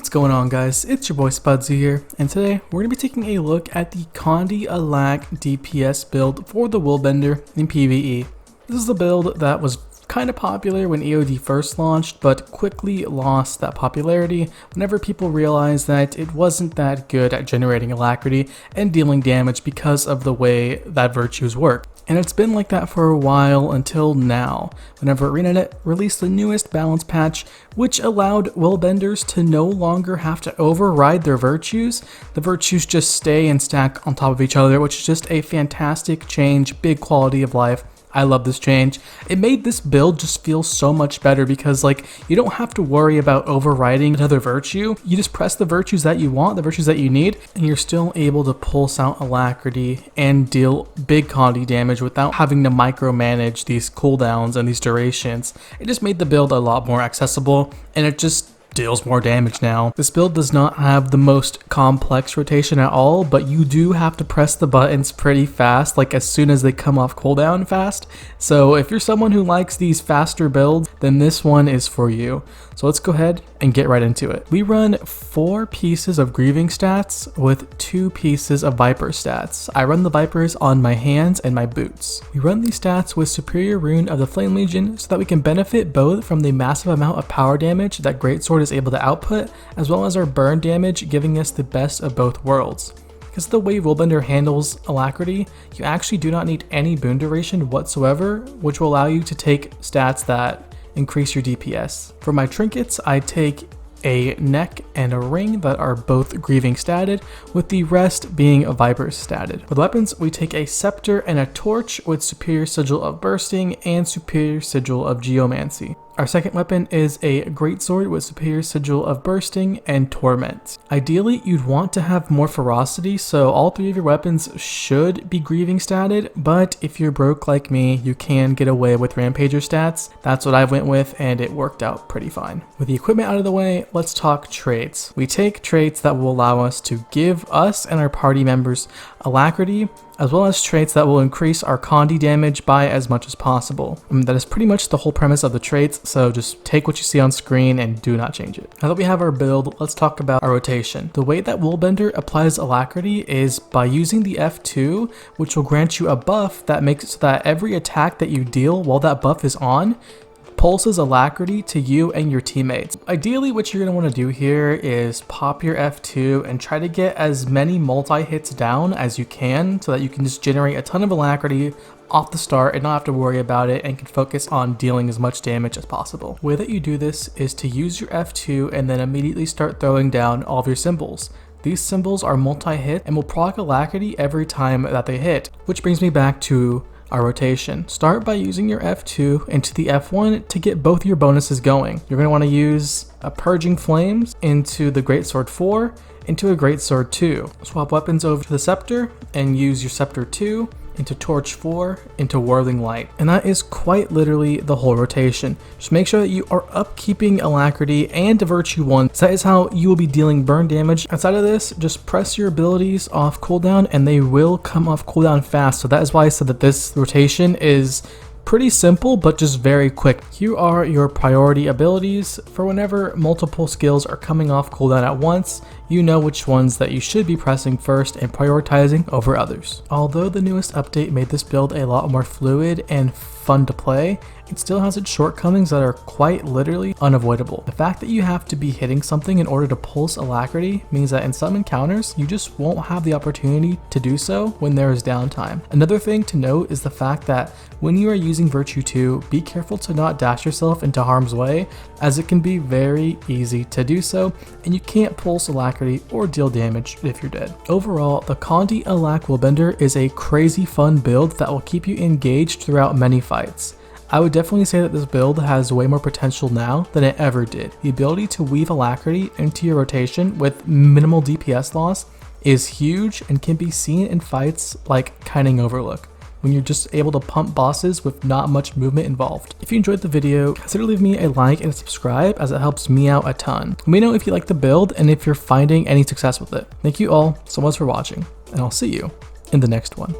What's going on, guys? It's your boy Spudzie here, and today we're going to be taking a look at the Condi Alac DPS build for the Willbender in PvE. This is the build that was kind of popular when EOD first launched, but quickly lost that popularity whenever people realized that it wasn't that good at generating Alacrity and dealing damage because of the way that virtues work. And it's been like that for a while until now, whenever ArenaNet released the newest balance patch, which allowed Willbenders to no longer have to override their virtues. The virtues just stay and stack on top of each other, which is just a fantastic change, big quality of life. I love this change. It made this build just feel so much better because you don't have to worry about overriding another virtue. You just press the virtues that you want, the virtues that you need, and you're still able to pulse out Alacrity and deal big Condi damage without having to micromanage these cooldowns and these durations. It just made the build a lot more accessible, and it just deals more damage now. This build does not have the most complex rotation at all, but you do have to press the buttons pretty fast, as soon as they come off cooldown fast. So if you're someone who likes these faster builds, then this one is for you. So let's go ahead and get right into it. We run 4 pieces of grieving stats with 2 pieces of viper stats. I run the vipers on my hands and my boots. We run these stats with superior rune of the Flame Legion so that we can benefit both from the massive amount of power damage that Greatsword is able to output, as well as our burn damage, giving us the best of both worlds. Because of the way Willbender handles Alacrity, you actually do not need any boon duration whatsoever, which will allow you to take stats that increase your DPS. For my trinkets, I take a neck and a ring that are both grieving statted, with the rest being a viper statted. For the weapons, we take a scepter and a torch with superior sigil of bursting and superior sigil of geomancy. Our second weapon is a greatsword with superior sigil of bursting and torment. Ideally, you'd want to have more ferocity, so all 3 of your weapons should be grieving statted, but if you're broke like me, you can get away with rampager stats. That's what I went with, and it worked out pretty fine. With the equipment out of the way, let's talk traits. We take traits that will allow us to give us and our party members Alacrity, as well as traits that will increase our Condi damage by as much as possible. That is pretty much the whole premise of the traits, so just take what you see on screen and do not change it. Now that we have our build, let's talk about our rotation. The way that Willbender applies Alacrity is by using the F2, which will grant you a buff that makes it so that every attack that you deal while that buff is on pulses Alacrity to you and your teammates. Ideally, what you're going to want to do here is pop your F2 and try to get as many multi-hits down as you can so that you can just generate a ton of Alacrity off the start and not have to worry about it and can focus on dealing as much damage as possible. The way that you do this is to use your F2 and then immediately start throwing down all of your symbols. These symbols are multi-hit and will proc Alacrity every time that they hit, which brings me back to our rotation. Start by using your F2 into the F1 to get both your bonuses going. You're going to want to use a Purging Flames into the Greatsword 4 into a Greatsword 2. Swap weapons over to the Scepter and use your Scepter 2 into Torch 4 into Whirling Light. And that is quite literally the whole rotation. Just make sure that you are upkeeping Alacrity and Virtue 1. So that is how you will be dealing burn damage. Outside of this, just press your abilities off cooldown and they will come off cooldown fast. So that is why I said that this rotation is pretty simple, but just very quick. Here are your priority abilities for whenever multiple skills are coming off cooldown at once. You know which ones that you should be pressing first and prioritizing over others. Although the newest update made this build a lot more fluid and fun to play, it still has its shortcomings that are quite literally unavoidable. The fact that you have to be hitting something in order to pulse Alacrity means that in some encounters, you just won't have the opportunity to do so when there is downtime. Another thing to note is the fact that when you are using Virtue 2, be careful to not dash yourself into harm's way, as it can be very easy to do so, and you can't pulse Alacrity or deal damage if you're dead. Overall, the Condi Alac Willbender is a crazy fun build that will keep you engaged throughout many fights. I would definitely say that this build has way more potential now than it ever did. The ability to weave Alacrity into your rotation with minimal DPS loss is huge and can be seen in fights like Kiting Overlook, when you're just able to pump bosses with not much movement involved. If you enjoyed the video, consider leaving me a like and a subscribe, as it helps me out a ton. Let me know if you like the build and if you're finding any success with it. Thank you all so much for watching, and I'll see you in the next one.